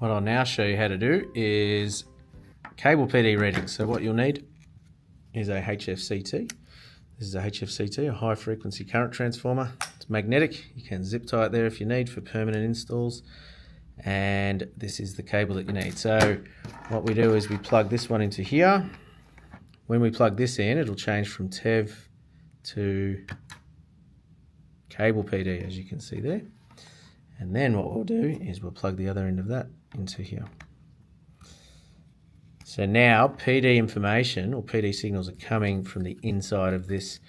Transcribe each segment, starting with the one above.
What I'll now show you how to do is cable PD readings. So what you'll need is a HFCT. This is a HFCT, a high frequency current transformer. It's magnetic. You can zip tie it there if you need for permanent installs. And this is the cable that you need. So what we do is we plug this one into here. When we plug this in, it'll change from TEV to cable PD, as you can see there. And then what we'll do is we'll plug the other end of that into here. So now PD information or PD signals are coming from the inside of this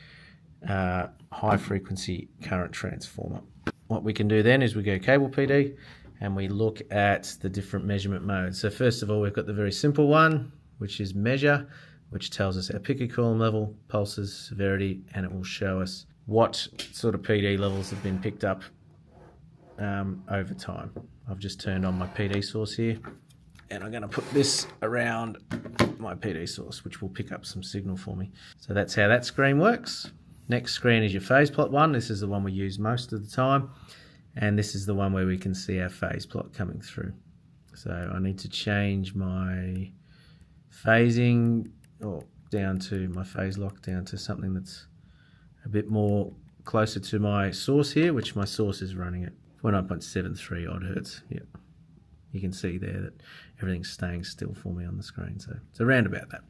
high frequency current transformer. What we can do then is we go cable PD and we look at the different measurement modes. So first of all, we've got the very simple one, which is measure, which tells us our picocoulomb level, pulses, severity, and it will show us what sort of PD levels have been picked up over time. I've just turned on my PD source here, and I'm going to put this around my PD source, which will pick up some signal for me. So that's how that screen works. Next screen is your phase plot one. This is the one we use most of the time, and this is the one where we can see our phase plot coming through. So I need to change my phasing down to my phase lock down to something that's a bit more closer to my source here, which my source is running at 49.73 odd hertz. Yep. You can see there that everything's staying still for me on the screen. So it's around about that.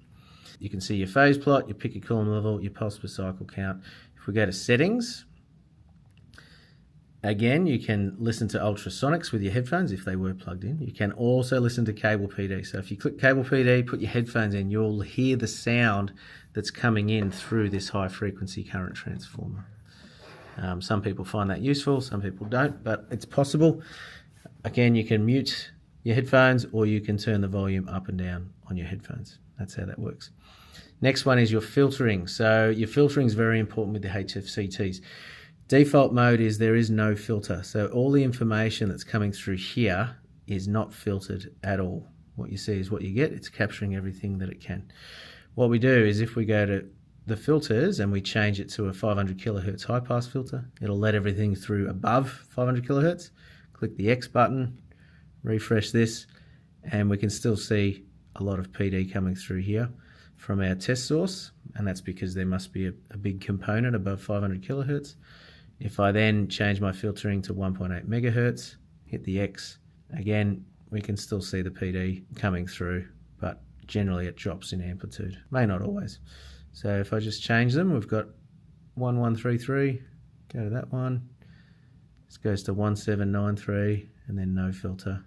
You can see your phase plot, your picocoulomb level, your pulse per cycle count. If we go to settings, again, you can listen to ultrasonics with your headphones if they were plugged in. You can also listen to cable PD. So if you click cable PD, put your headphones in, you'll hear the sound that's coming in through this high frequency current transformer. Some people find that useful, some people don't, but it's possible. Again, you can mute your headphones or you can turn the volume up and down on your headphones. That's how that works. Next one is your filtering. So your filtering is very important with the HFCTs. Default mode is there is no filter. So all the information that's coming through here is not filtered at all. What you see is what you get. It's capturing everything that it can. What we do is if we go to the filters and we change it to a 500 kilohertz high pass filter, it'll let everything through above 500 kilohertz. Click the X button, refresh this, and we can still see a lot of PD coming through here from our test source, and that's because there must be a big component above 500 kilohertz. If I then change my filtering to 1.8 megahertz, hit the X, again, we can still see the PD coming through, but generally it drops in amplitude. May not always. So if I just change them, we've got 1133, go to that one. This goes to 1793, and then no filter,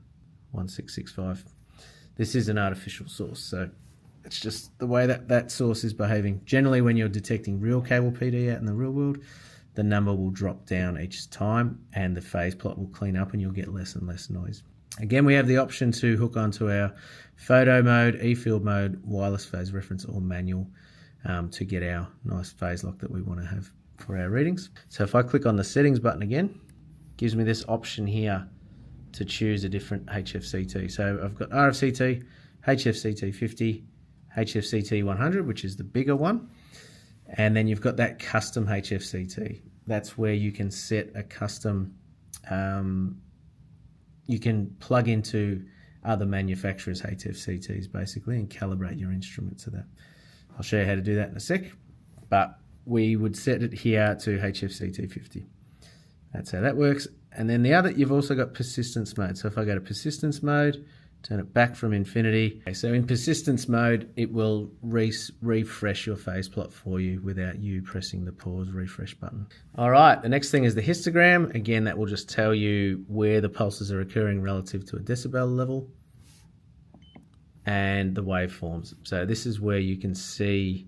1665. This is an artificial source, so it's just the way that source is behaving. Generally, when you're detecting real cable PD out in the real world, the number will drop down each time and the phase plot will clean up and you'll get less and less noise. Again, we have the option to hook onto our photo mode, e-field mode, wireless phase reference, or manual to get our nice phase lock that we want to have for our readings. So if I click on the settings button again, it gives me this option here to choose a different HFCT. So I've got RFCT, HFCT 50, HFCT 100, which is the bigger one. And then you've got that custom HFCT. That's where you can set a custom, you can plug into other manufacturers' HFCTs basically and calibrate your instrument to that. I'll show you how to do that in a sec, but we would set it here to HFCT 50. That's how that works. And then the other, you've also got persistence mode. So if I go to persistence mode, turn it back from infinity. Okay, so in persistence mode, it will refresh your phase plot for you without you pressing the pause refresh button. All right, the next thing is the histogram. Again, that will just tell you where the pulses are occurring relative to a decibel level and the waveforms. So this is where you can see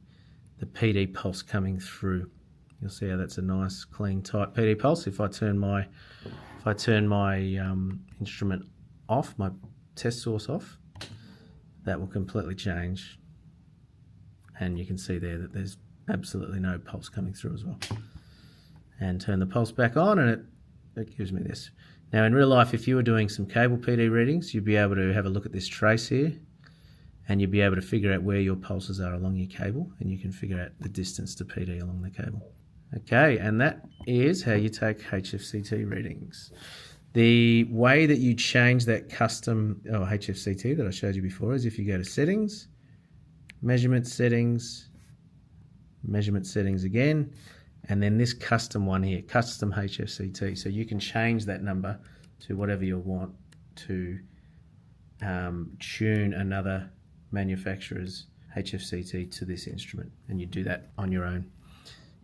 the PD pulse coming through. You'll see how that's a nice, clean, tight PD pulse. If I turn my instrument off, my test source off, that will completely change. And you can see there that there's absolutely no pulse coming through as well. And turn the pulse back on and it gives me this. Now in real life, if you were doing some cable PD readings, you'd be able to have a look at this trace here and you'd be able to figure out where your pulses are along your cable, and you can figure out the distance to PD along the cable. Okay, and that is how you take HFCT readings. The way that you change that custom HFCT that I showed you before is if you go to settings, measurement settings again, and then this custom one here, custom HFCT. So you can change that number to whatever you want to tune another manufacturer's HFCT to this instrument, and you do that on your own.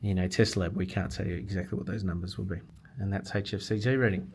In a test lab, we can't tell you exactly what those numbers will be, and that's HFCT reading.